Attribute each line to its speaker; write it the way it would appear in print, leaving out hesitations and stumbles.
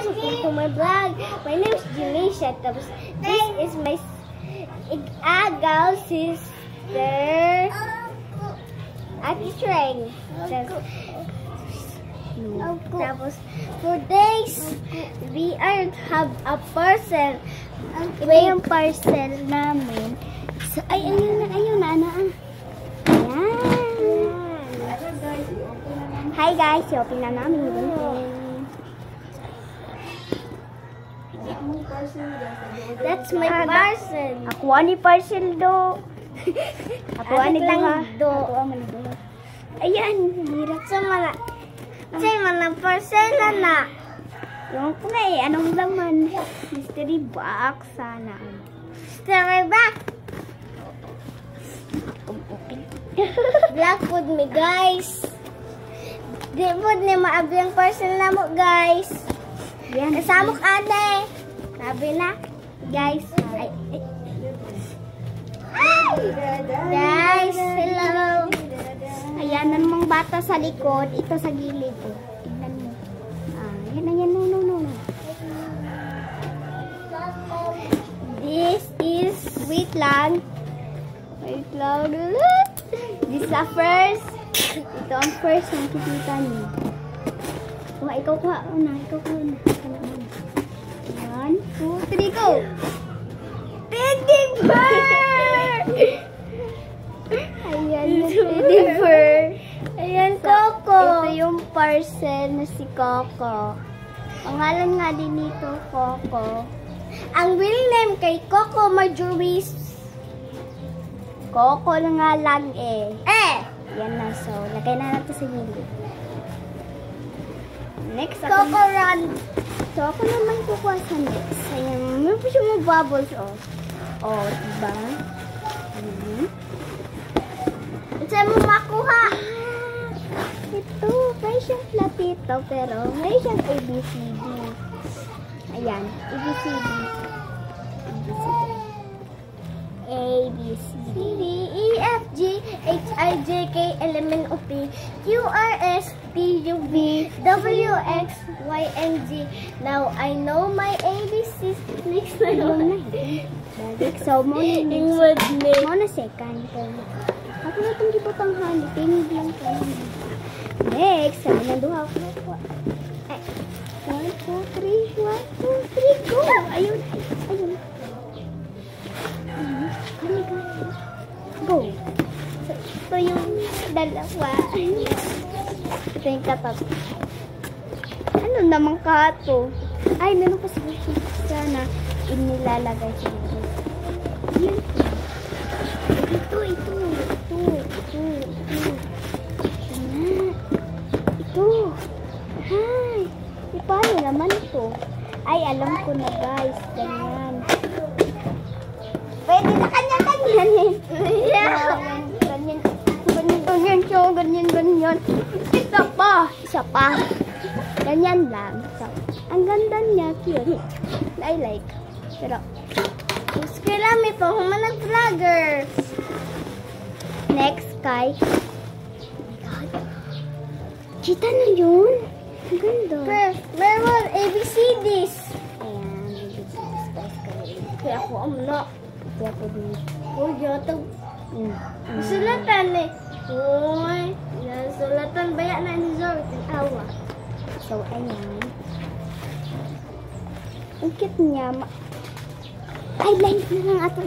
Speaker 1: welcome to my vlog. My name is Janisha. Tapos, this is my agaw sister, Ate Trang. Tapos, for days, we are have a parcel. Ito yung parcel namin. So, ay, ayun na. Ayan. Hi guys, i-open na namin yung That's my parcel. Ako ani parcel do. Ako ani lang do. Ayan, hirap sa mana. Say mana parcel na. Yung ko na eh, anong laman? Mystery box sana. Mystery box. Black food me guys. Di po ni maabi ang parcel na mo guys. Kasamok ate. Sabi na guys. Guys, hello. Ayan na namang bata sa likod. Ito sa gilid. Tignan mo. Ayan. No. This is, wait lang. This is the first. Ito ang first na kikita niyo. Ikaw kuha una. 1, 2, 3, go! Teddy bear! Ayan na teddy bear. Ayan, Coco. Ito yung parcel na si Coco. Pangalan nga din nito, Coco. Ang real name kay Coco Marjorie. Coco na nga lang eh. Yan na, so, lagay na natin sa gilid. Next, Coco Run. So, ako naman kukuha sa next. Ayan, may pa siya mga bubbles, oh. Diba? Saan mo makuha? Ito, may siyang platito, pero may siyang ABCD. Ayan, ABCD. A, B, C, D, E, F, G, H, I, J, K, L, M, N, O, P, Q, R, S, T, U, V, W, X, Y, and Z. Now, I know my ABCs. Next na yun. So, mo na second. Ako na itong gipotang hand. Tinig lang ko. Next, sabi ng duha ko. 1, 2, 3, 1, 2, 3, go! Ayun. Go! So, ito yung dalawa. Ito yung katat. Ano naman kato? Ay, meron pa sana inilalagay siya. Yan. Ito. Hi! Paano naman ito? Ay, alam ko na guys. Ganyan. Pwede na kanya-kanyan eh. Ganyan. Isa pa. Ganyan lang. So, ang ganda niya. Cute. I like. Pero, kailan may pahumanag vlogger. Next, kay. Oh my God. Kita na yun. Ang ganda. Meron ABCDs. Ayan. ABCDs. Kaya ako amla. Kaya ako din. Yata. Sulatan eh. Uy. Sulatan baya na ni Zor. Awa. So, ayan. Ang cute niya. I like na lang ato.